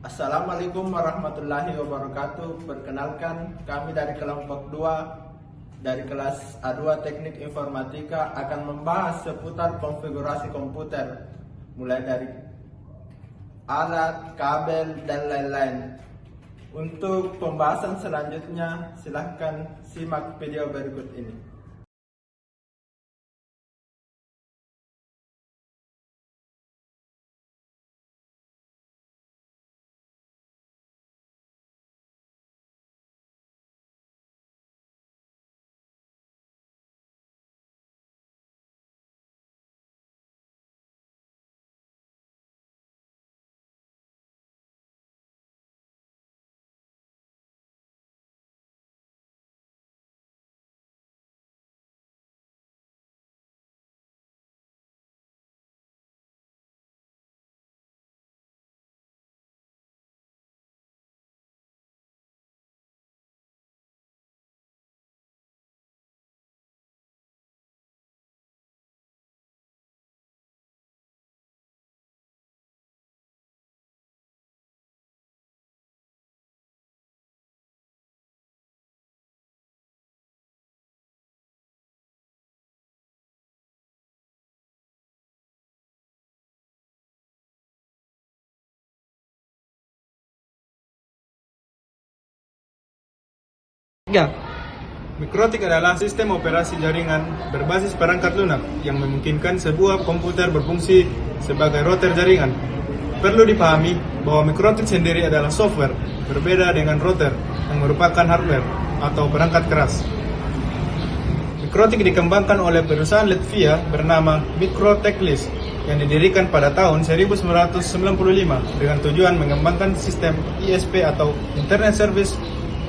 Assalamualaikum warahmatullahi wabarakatuh. Perkenalkan, kami dari kelompok 2 dari kelas A2 Teknik Informatika akan membahas seputar konfigurasi komputer, mulai dari alat, kabel, dan lain-lain. Untuk pembahasan selanjutnya, silahkan simak video berikut ini. Ya, mikrotik adalah sistem operasi jaringan berbasis perangkat lunak yang memungkinkan sebuah komputer berfungsi sebagai router jaringan. Perlu dipahami bahwa mikrotik sendiri adalah software, berbeda dengan router yang merupakan hardware atau perangkat keras. Mikrotik dikembangkan oleh perusahaan Latvia bernama Mikrotechlis yang didirikan pada tahun 1995 dengan tujuan mengembangkan sistem ISP atau Internet Service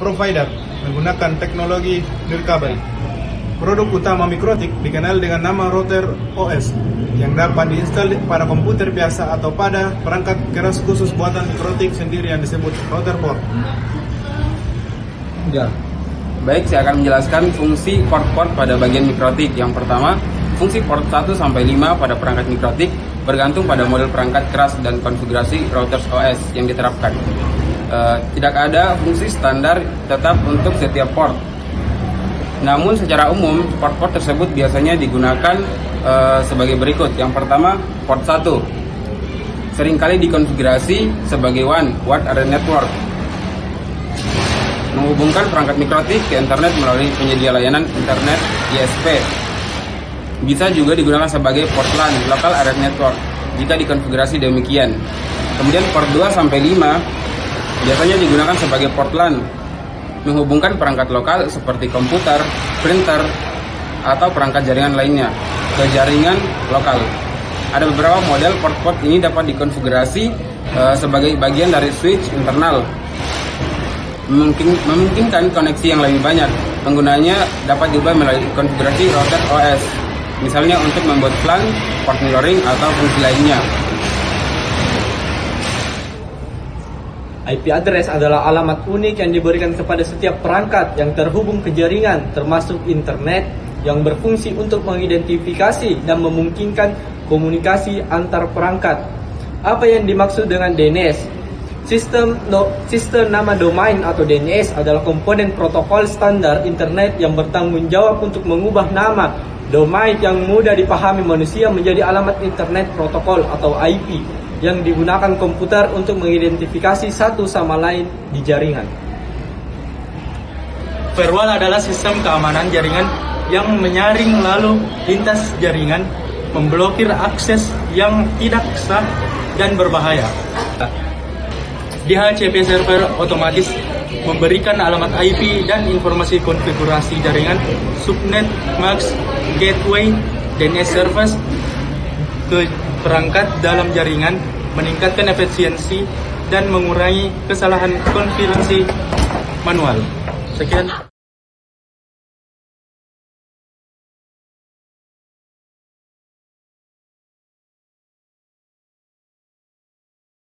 Provider menggunakan teknologi nirkabel. Produk utama Mikrotik dikenal dengan nama router OS yang dapat diinstal pada komputer biasa atau pada perangkat keras khusus buatan Mikrotik sendiri yang disebut router board. Ya. Baik, saya akan menjelaskan fungsi port-port pada bagian Mikrotik. Yang pertama, fungsi port 1 sampai 5 pada perangkat Mikrotik bergantung pada model perangkat keras dan konfigurasi routers OS yang diterapkan. Tidak ada fungsi standar tetap untuk setiap port. Namun secara umum, port-port tersebut biasanya digunakan sebagai berikut. Yang pertama, port 1 seringkali dikonfigurasi sebagai WAN, Wide Area Network, menghubungkan perangkat Mikrotik ke internet melalui penyedia layanan internet ISP. Bisa juga digunakan sebagai port LAN, Local Area Network, jika dikonfigurasi demikian. Kemudian port 2 sampai 5 biasanya digunakan sebagai port LAN, menghubungkan perangkat lokal seperti komputer, printer, atau perangkat jaringan lainnya ke jaringan lokal. Ada beberapa model port-port ini dapat dikonfigurasi sebagai bagian dari switch internal, memungkinkan koneksi yang lebih banyak. Penggunanya dapat diubah melalui konfigurasi router OS, misalnya untuk membuat plan, port mirroring, atau fungsi lainnya. IP address adalah alamat unik yang diberikan kepada setiap perangkat yang terhubung ke jaringan, termasuk internet, yang berfungsi untuk mengidentifikasi dan memungkinkan komunikasi antar perangkat. Apa yang dimaksud dengan DNS? Sistem nama domain atau DNS adalah komponen protokol standar internet yang bertanggung jawab untuk mengubah nama domain yang mudah dipahami manusia menjadi alamat internet protokol atau IP yang digunakan komputer untuk mengidentifikasi satu sama lain di jaringan. Firewall adalah sistem keamanan jaringan yang menyaring lalu lintas jaringan, memblokir akses yang tidak sah dan berbahaya. DHCP server otomatis memberikan alamat IP dan informasi konfigurasi jaringan, subnet, MAC, gateway, DNS service ke perangkat dalam jaringan, meningkatkan efisiensi dan mengurangi kesalahan konfigurasi manual. Sekian.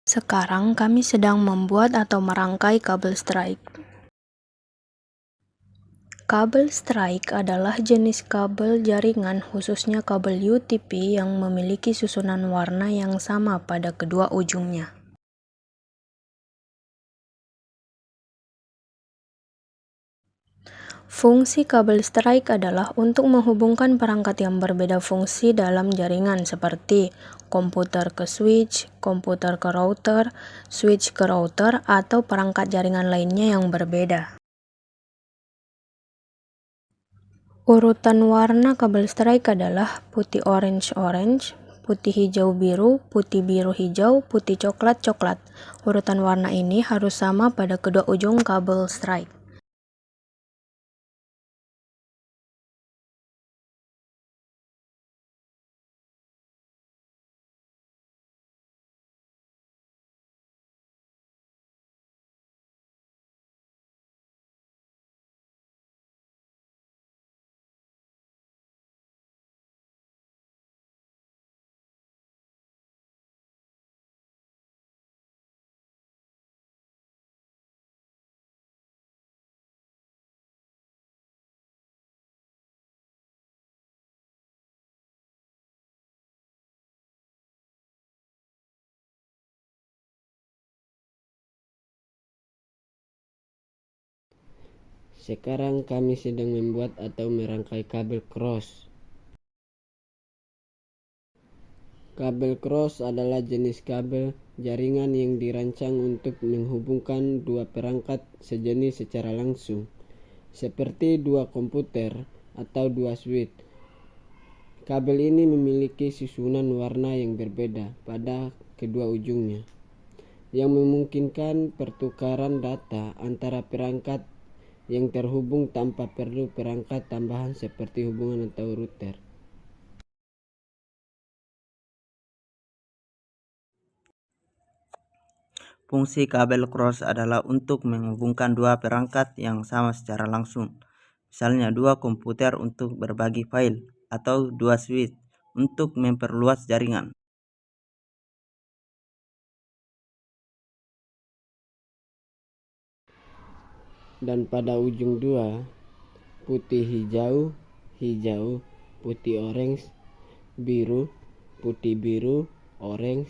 Sekarang kami sedang membuat atau merangkai kabel strike. Kabel strike adalah jenis kabel jaringan, khususnya kabel UTP yang memiliki susunan warna yang sama pada kedua ujungnya. Fungsi kabel strike adalah untuk menghubungkan perangkat yang berbeda fungsi dalam jaringan seperti komputer ke switch, komputer ke router, switch ke router, atau perangkat jaringan lainnya yang berbeda. Urutan warna kabel strike adalah putih orange-orange, putih hijau-biru, putih biru-hijau, putih coklat-coklat. Urutan warna ini harus sama pada kedua ujung kabel strike. Sekarang kami sedang membuat atau merangkai kabel cross. Kabel cross adalah jenis kabel jaringan yang dirancang untuk menghubungkan dua perangkat sejenis secara langsung, seperti dua komputer atau dua switch. Kabel ini memiliki susunan warna yang berbeda pada kedua ujungnya, yang memungkinkan pertukaran data antara perangkat yang terhubung tanpa perlu perangkat tambahan seperti hubungan atau router. Fungsi kabel cross adalah untuk menghubungkan dua perangkat yang sama secara langsung, misalnya dua komputer untuk berbagi file atau dua switch untuk memperluas jaringan. Dan pada ujung dua, putih hijau, hijau, putih orange, biru, putih biru, orange,